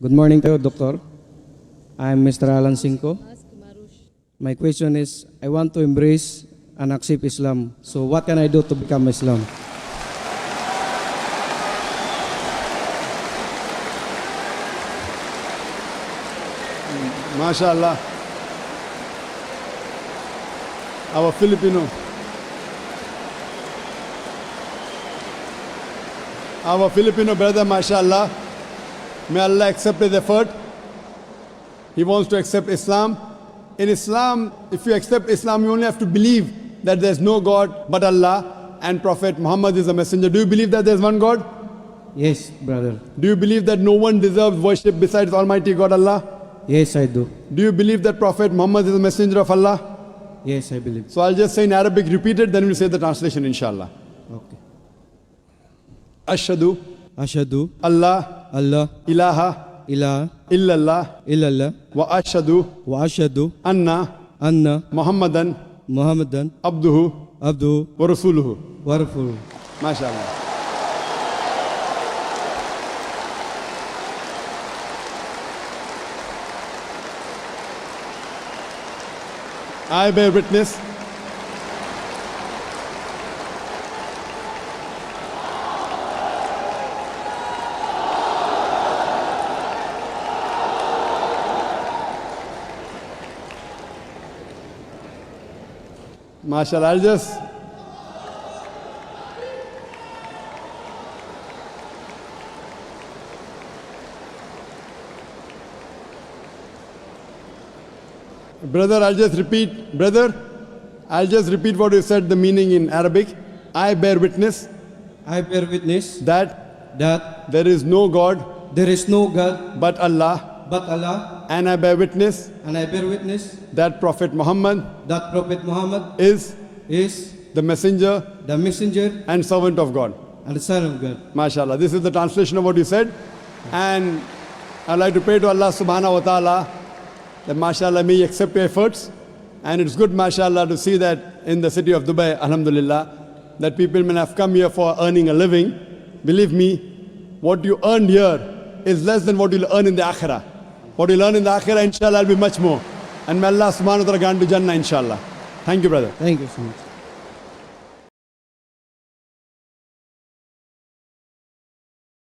Good morning to you, Doctor. I'm Mr. Alan Cinco. My question is, I want to embrace and accept Islam. So what can I do to become Islam? MashaAllah. Our Filipino brother, MashaAllah, may Allah accept his effort. He wants to accept Islam. In Islam, if you accept Islam, you only have to believe that there's no God but Allah and Prophet Muhammad is a messenger. Do you believe that there's one God? Yes, brother. Do you believe that no one deserves worship besides Almighty God Allah? Yes, I do. Do you believe that Prophet Muhammad is a messenger of Allah? Yes, I believe. So I'll just say in Arabic, repeat it, then we'll say the translation, inshallah. Okay. Ashhadu Ashhadu Allah Allah ilaha ilaha illallah illallah wa ashhadu wa ashhadu anna anna Muhammadan Muhammadan abduhu abdu wa rasuluhu. wa rasuluhu. MashaAllah. I bear witness MashaAllah. I'll just Brother, I'll just repeat what you said, the meaning in Arabic. I bear witness I bear witness that that there is no God there is no God but Allah, but Allah, and I bear witness and I bear witness that Prophet Muhammad that Prophet Muhammad is is the messenger the messenger and servant of God. and the Son of God. MashaAllah. This is the translation of what you said. And I'd like to pray to Allah subhanahu wa ta'ala that MashaAllah may He accept your efforts. And it's good, MashaAllah, to see that in the city of Dubai, alhamdulillah, that people may have come here for earning a living. Believe me, what you earned here is less than what you'll earn in the akhirah. What you'll earn in the akhirah, inshallah, will be much more. And may Allah subhanahu wa ta'ala grant you Jannah, inshallah. Thank you, brother. Thank you so much.